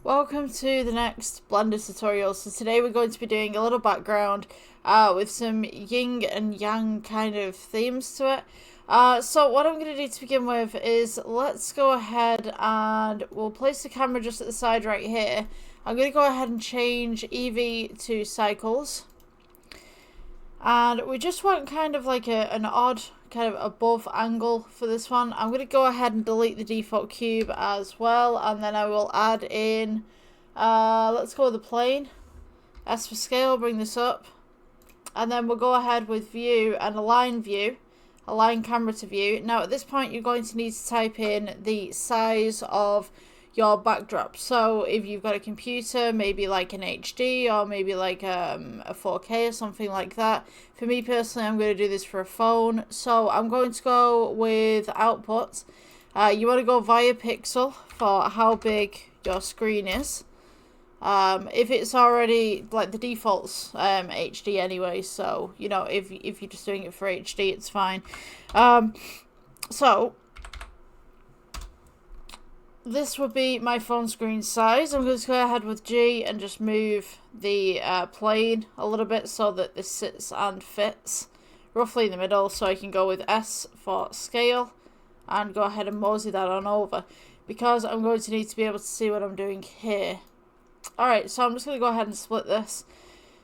Welcome to the next Blender tutorial. So today we're going to be doing a little background with some yin and yang kind of themes to it. So what I'm going to do to begin with is let's go ahead and we'll place the camera just at the side right here. I'm going to go ahead and change EV to cycles. And we just want kind of like an odd kind of above angle for this one. I'm going to go ahead and delete the default cube as well, and then I will add in, let's go with the plane. S for scale, bring this up. And then we'll go ahead with view and align view, align camera to view. Now at this point you're going to need to type in the size of your backdrop. So if you've got a computer, maybe like an HD or maybe like a 4K or something like that. For me personally, I'm going to do this for a phone. So I'm going to go with output. You want to go via pixel for how big your screen is. If it's already, like the default's HD anyway, so you know, if you're just doing it for HD, it's fine. So this would be my phone screen size. I'm going to go ahead with G and just move the plane a little bit so that this sits and fits roughly in the middle. So I can go with S for scale and go ahead and mosey that on over, because I'm going to need to be able to see what I'm doing here. Alright, so I'm just going to go ahead and split this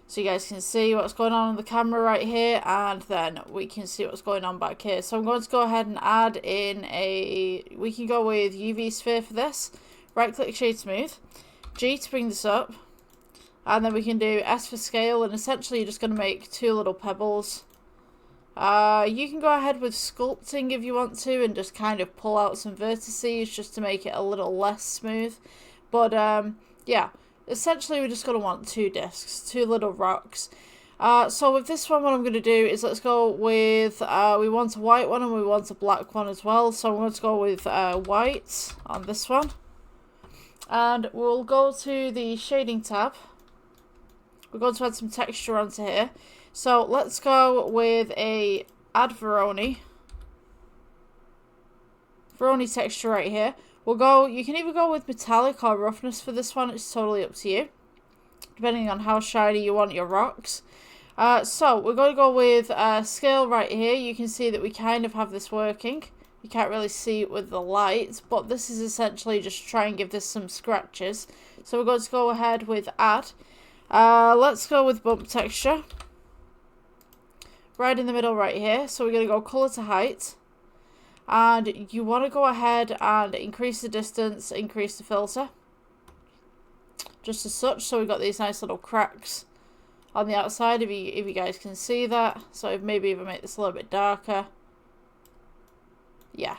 so you guys can see what's going on the camera right here, and then we can see what's going on back here. So I'm going to go ahead and add in we can go with UV sphere for this. Right click, shade smooth, G to bring this up, and then we can do S for scale, and essentially you're just going to make two little pebbles. You can go ahead with sculpting if you want to and just kind of pull out some vertices just to make it a little less smooth. But yeah, essentially we're just going to want two discs, two little rocks. So with this one, what I'm going to do is let's go with, we want a white one and we want a black one as well. So I'm going to go with white on this one. And we'll go to the shading tab. We're going to add some texture onto here. So let's go with a add Veroni texture right here. You can either go with metallic or roughness for this one. It's totally up to you, depending on how shiny you want your rocks. So we're going to go with scale right here. You can see that we kind of have this working. You can't really see it with the light, but this is essentially just to try and give this some scratches. So we're going to go ahead with add. Let's go with bump texture. Right in the middle right here. So we're going to go color to height. And you want to go ahead and increase the distance, increase the filter. Just as such, so we've got these nice little cracks on the outside, if you guys can see that. So maybe even make this a little bit darker. Yeah.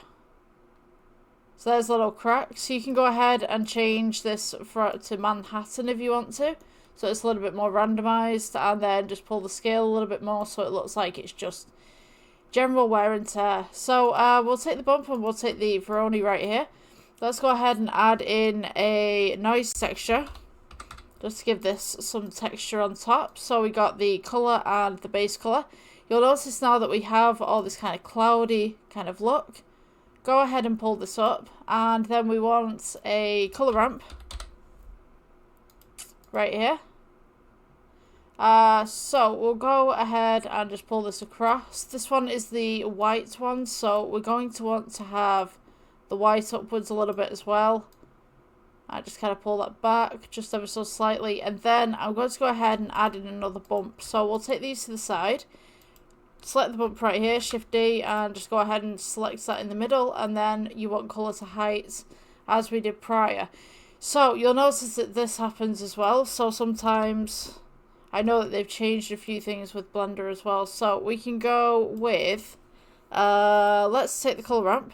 So there's little cracks. So you can go ahead and change this to Manhattan if you want to. So it's a little bit more randomized, and then just pull the scale a little bit more so it looks like it's just general wear and tear. So we'll take the bump and we'll take the Veroni right here. Let's go ahead and add in a noise texture just to give this some texture on top. So we got the color and the base color. You'll notice now that we have all this kind of cloudy kind of look. Go ahead and pull this up, and then we want a color ramp right here. So we'll go ahead and just pull this across. This one is the white one, so we're going to want to have the white upwards a little bit as well. I just kind of pull that back just ever so slightly, and then I'm going to go ahead and add in another bump. So we'll take these to the side, select the bump right here, Shift D, and just go ahead and select that in the middle, and then you want color to height as we did prior. So you'll notice that this happens as well. So sometimes I know that they've changed a few things with Blender as well. So we can go with, let's take the color ramp,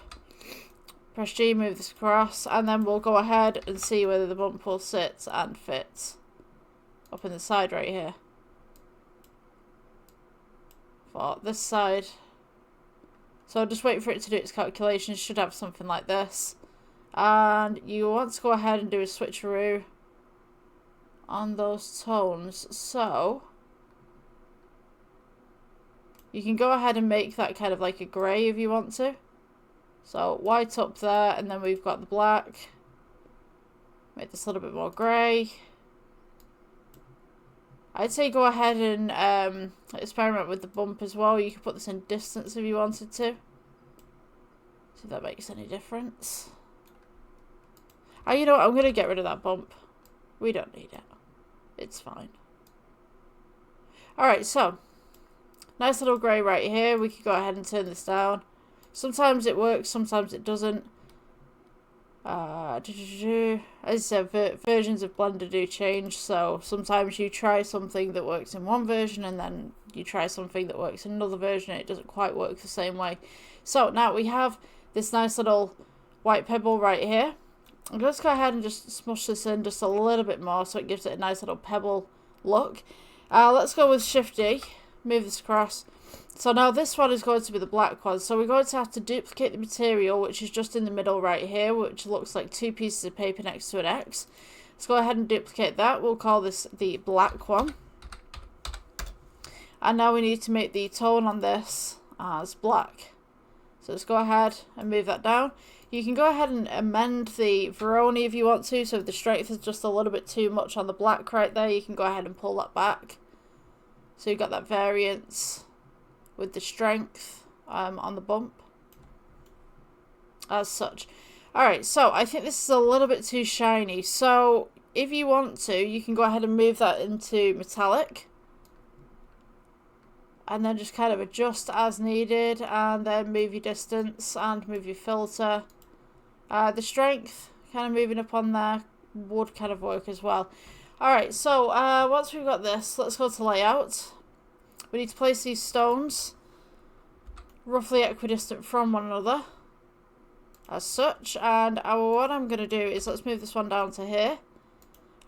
press G, move this across, and then we'll go ahead and see whether the bump will sit and fit up in the side right here. For this side. So just wait for it to do its calculations. Should have something like this. And you want to go ahead and do a switcheroo on those tones. So you can go ahead and make that kind of like a grey if you want to. So white up there, and then we've got the black. Make this a little bit more grey. I'd say go ahead and experiment with the bump as well. You could put this in distance if you wanted to. See if that makes any difference. Oh, you know what? I'm going to get rid of that bump. We don't need it. It's fine. Alright, so. Nice little grey right here. We could go ahead and turn this down. Sometimes it works, sometimes it doesn't. As I said, versions of Blender do change, so sometimes you try something that works in one version and then you try something that works in another version and it doesn't quite work the same way. So now we have this nice little white pebble right here. I'm going to go ahead and just smush this in just a little bit more so it gives it a nice little pebble look. Let's go with Shift D, move this across. So now this one is going to be the black one. So we're going to have to duplicate the material, which is just in the middle right here, which looks like two pieces of paper next to an X. Let's go ahead and duplicate that. We'll call this the black one. And now we need to make the tone on this as black. So let's go ahead and move that down. You can go ahead and amend the Veroni if you want to. So if the strength is just a little bit too much on the black right there, you can go ahead and pull that back. So you've got that variance with the strength on the bump as such. Alright, so I think this is a little bit too shiny. So if you want to, you can go ahead and move that into metallic. And then just kind of adjust as needed. And then move your distance and move your filter. The strength kind of moving up on there would kind of work as well. Alright, so once we've got this, let's go to layout. We need to place these stones roughly equidistant from one another as such. And what I'm going to do is let's move this one down to here.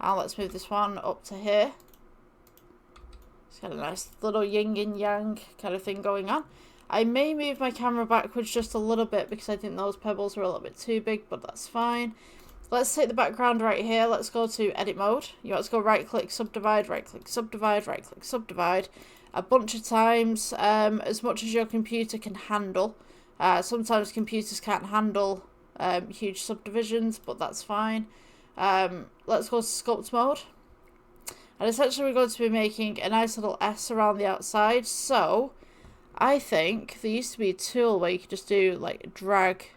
And let's move this one up to here. It's got a nice little yin and yang kind of thing going on. I may move my camera backwards just a little bit because I think those pebbles are a little bit too big, but that's fine. Let's take the background right here. Let's go to edit mode. You want to go right click, subdivide, right click, subdivide, right click, subdivide. A bunch of times, as much as your computer can handle. Sometimes computers can't handle huge subdivisions, but that's fine. Let's go to sculpt mode. And essentially we're going to be making a nice little S around the outside. So I think there used to be a tool where you could just do like a drag.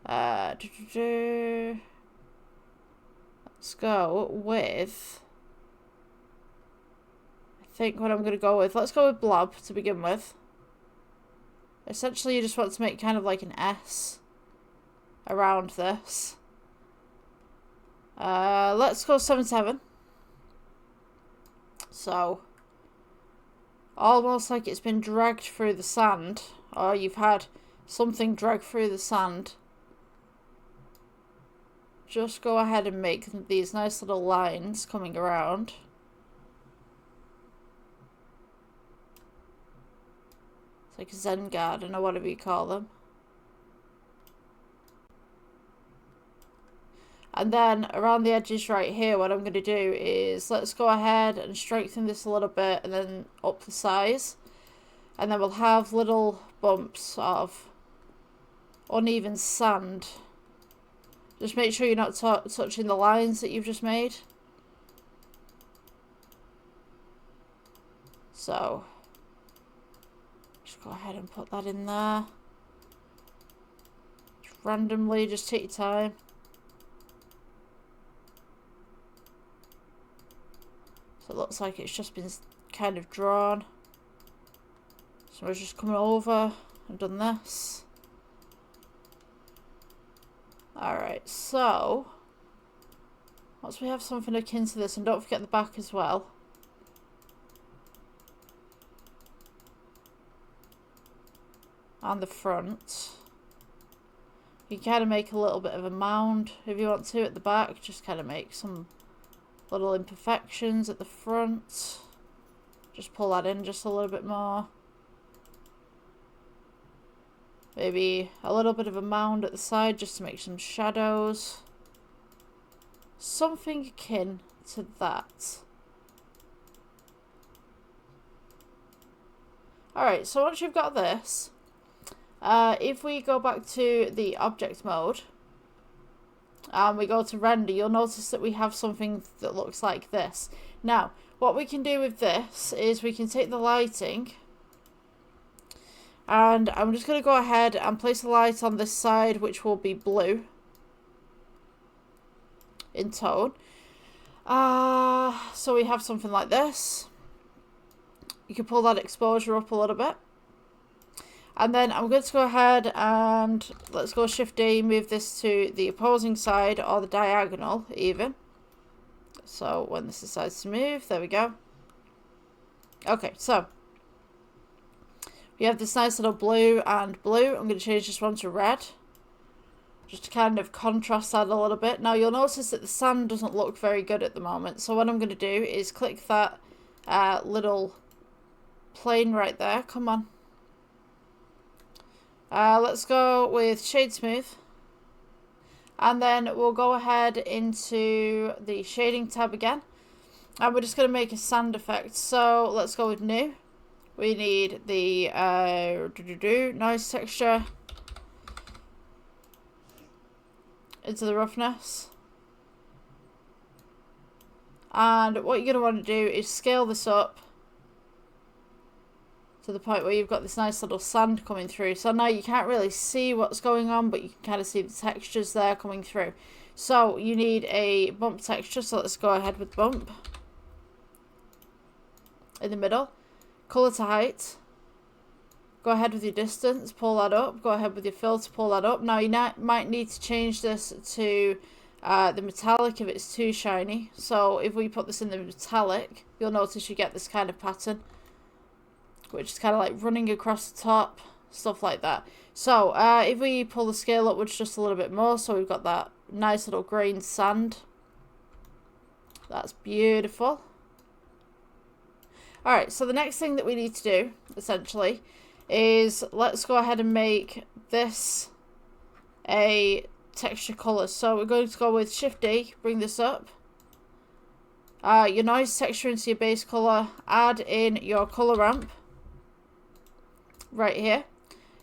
Let's go with, I think what I'm going to go with, let's go with blob to begin with. Essentially you just want to make kind of like an S around this. Let's go 7-7. So almost like it's been dragged through the sand, or you've had something dragged through the sand. Just go ahead and make these nice little lines coming around. It's like a Zen garden or whatever you call them. And then around the edges right here, what I'm going to do is let's go ahead and strengthen this a little bit and then up the size. And then we'll have little bumps of uneven sand. Just make sure you're not touching the lines that you've just made. So just go ahead and put that in there. Just randomly, just take your time. So it looks like it's just been kind of drawn. So we're just coming over and done this. Alright, so once we have something akin to this, and don't forget the back as well. And the front. You can kind of make a little bit of a mound if you want to at the back. Just kind of make some little imperfections at the front. Just pull that in just a little bit more. Maybe a little bit of a mound at the side just to make some shadows. Something akin to that. Alright, so once you've got this, if we go back to the object mode, and we go to render, you'll notice that we have something that looks like this. Now, what we can do with this is we can take the lighting, and I'm just going to go ahead and place a light on this side, which will be blue in tone. So we have something like this. You can pull that exposure up a little bit. And then I'm going to go ahead and let's go Shift D, move this to the opposing side, or the diagonal even. So when this decides to move, there we go. Okay, so we have this nice little blue and blue. I'm going to change this one to red, just to kind of contrast that a little bit. Now you'll notice that the sand doesn't look very good at the moment. So what I'm going to do is click that little plane right there. Come on. Let's go with Shade Smooth. And then we'll go ahead into the shading tab again. And we're just going to make a sand effect. So let's go with New. We need the noise texture into the roughness. And what you're going to want to do is scale this up to the point where you've got this nice little sand coming through. So now you can't really see what's going on, but you can kind of see the textures there coming through. So you need a bump texture, so let's go ahead with bump. In the middle. Colour to height. Go ahead with your distance, pull that up. Go ahead with your filter, pull that up. Now you might need to change this to the metallic if it's too shiny. So if we put this in the metallic, you'll notice you get this kind of pattern, which is kind of like running across the top, stuff like that. So if we pull the scale upwards just a little bit more, so we've got that nice little grained sand. That's beautiful. Alright, so the next thing that we need to do, essentially, is let's go ahead and make this a texture colour. So we're going to go with Shift D, bring this up. Your noise texture into your base colour, add in your colour ramp. Right here.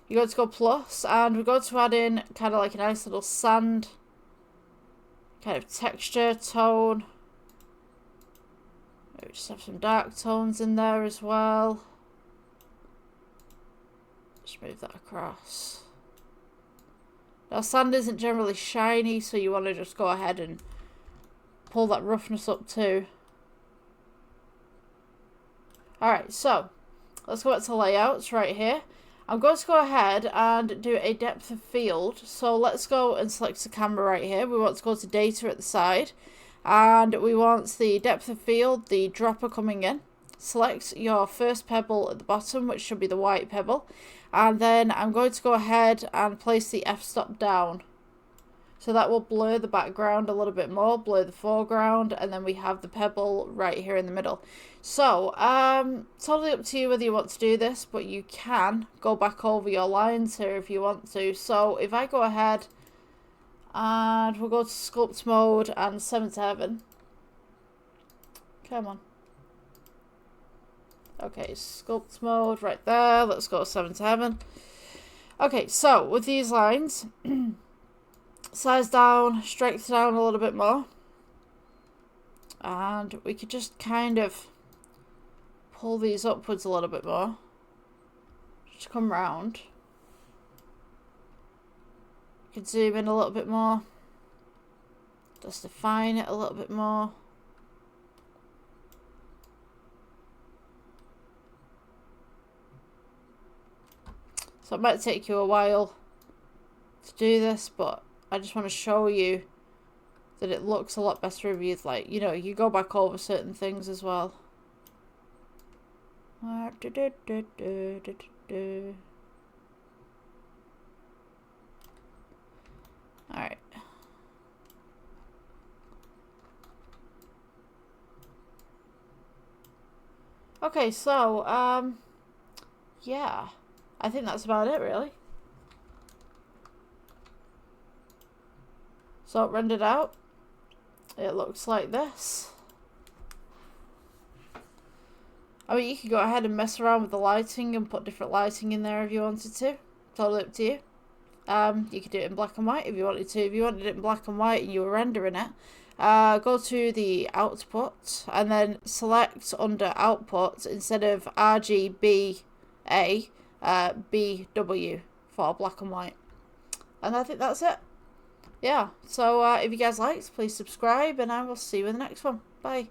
You're going to go plus, and we're going to add in kind of like a nice little sand kind of texture, tone. Maybe just have some dark tones in there as well. Just move that across. Now sand isn't generally shiny, so you want to just go ahead and pull that roughness up too. Alright, so let's go back to layouts right here. I'm going to go ahead and do a depth of field. So let's go and select the camera right here. We want to go to data at the side. And we want the depth of field, the dropper coming in. Select your first pebble at the bottom, which should be the white pebble. And then I'm going to go ahead and place the f-stop down. So that will blur the background a little bit more, blur the foreground, and then we have the pebble right here in the middle. So, totally up to you whether you want to do this, but you can go back over your lines here if you want to. So if I go ahead and we'll go to sculpt mode and 7 to heaven. Come on. Okay, sculpt mode right there. Let's go 7 to heaven. Okay, so with these lines, size down, strength down a little bit more. And we could just kind of pull these upwards a little bit more. Just come round. You can zoom in a little bit more. Just define it a little bit more. So it might take you a while to do this, but I just want to show you that it looks a lot better if you, like, you know, you go back over certain things as well. Alright. Okay, so, yeah. I think that's about it, really. So, rendered out. It looks like this. I mean, you could go ahead and mess around with the lighting and put different lighting in there if you wanted to. Totally up to you. You could do it in black and white if you wanted to. If you wanted it in black and white and you were rendering it, go to the output and then select under output, instead of RGBA, BW for black and white. And I think that's it. Yeah, so if you guys liked, please subscribe, and I will see you in the next one. Bye.